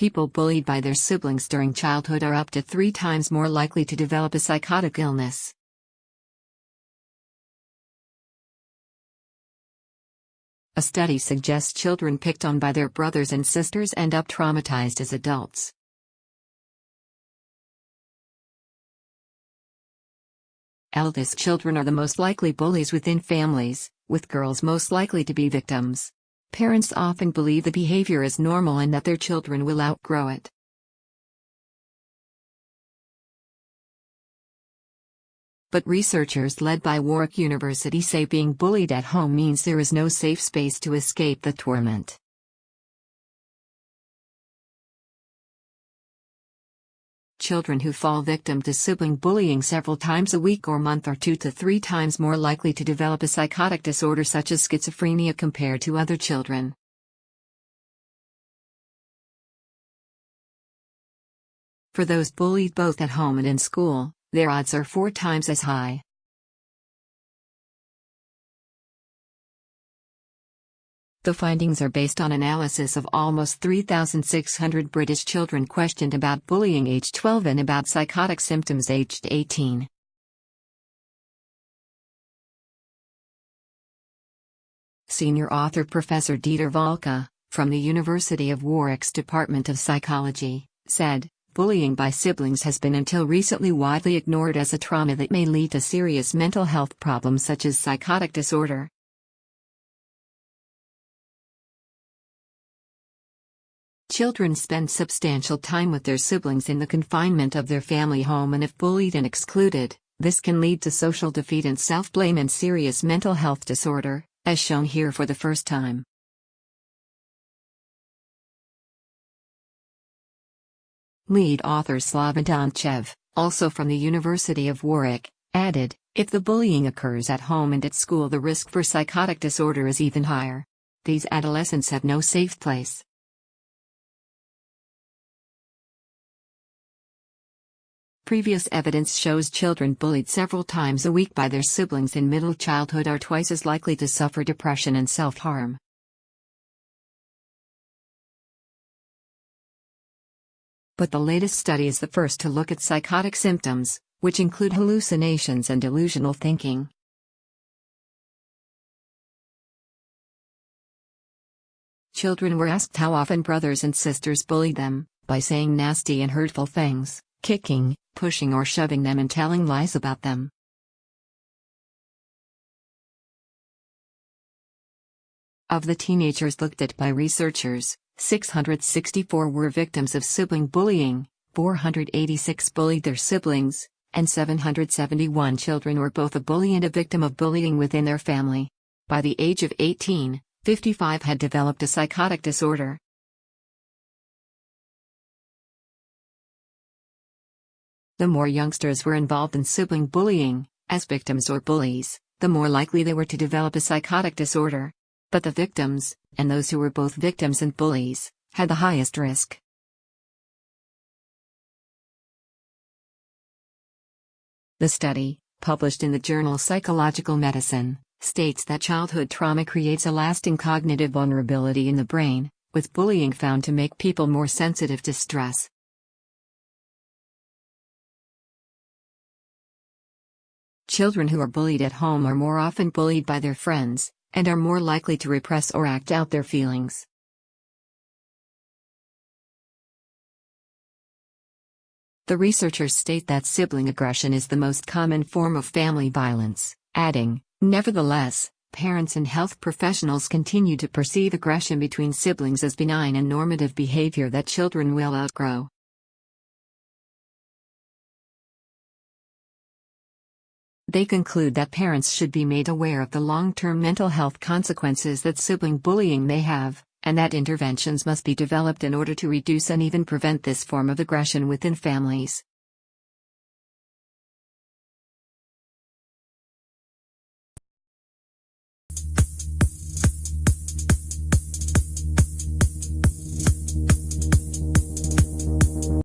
People bullied by their siblings during childhood are up to 3 times more likely to develop a psychotic illness. A study suggests children picked on by their brothers and sisters end up traumatized as adults. Eldest children are the most likely bullies within families, with girls most likely to be victims. Parents often believe the behavior is normal and that their children will outgrow it. But researchers led by Warwick University say being bullied at home means there is no safe space to escape the torment. Children who fall victim to sibling bullying several times a week or month are 2 to 3 times more likely to develop a psychotic disorder such as schizophrenia compared to other children. For those bullied both at home and in school, their odds are 4 times as high. The findings are based on analysis of almost 3,600 British children questioned about bullying aged 12 and about psychotic symptoms aged 18. Senior author Professor Dieter Volke, from the University of Warwick's Department of Psychology, said, "Bullying by siblings has been until recently widely ignored as a trauma that may lead to serious mental health problems such as psychotic disorder." Children spend substantial time with their siblings in the confinement of their family home, and if bullied and excluded, this can lead to social defeat and self-blame and serious mental health disorder, as shown here for the first time. Lead author Slava Donchev, also from the University of Warwick, added, "If the bullying occurs at home and at school, the risk for psychotic disorder is even higher. These adolescents have no safe place." Previous evidence shows children bullied several times a week by their siblings in middle childhood are twice as likely to suffer depression and self-harm. But the latest study is the first to look at psychotic symptoms, which include hallucinations and delusional thinking. Children were asked how often brothers and sisters bullied them, by saying nasty and hurtful things, kicking, pushing or shoving them and telling lies about them. Of the teenagers looked at by researchers, 664 were victims of sibling bullying, 486 bullied their siblings, and 771 children were both a bully and a victim of bullying within their family. By the age of 18, 55 had developed a psychotic disorder. The more youngsters were involved in sibling bullying, as victims or bullies, the more likely they were to develop a psychotic disorder. But the victims, and those who were both victims and bullies, had the highest risk. The study, published in the journal Psychological Medicine, states that childhood trauma creates a lasting cognitive vulnerability in the brain, with bullying found to make people more sensitive to stress. Children who are bullied at home are more often bullied by their friends, and are more likely to repress or act out their feelings. The researchers state that sibling aggression is the most common form of family violence, adding, "Nevertheless, parents and health professionals continue to perceive aggression between siblings as benign and normative behavior that children will outgrow." They conclude that parents should be made aware of the long-term mental health consequences that sibling bullying may have, and that interventions must be developed in order to reduce and even prevent this form of aggression within families.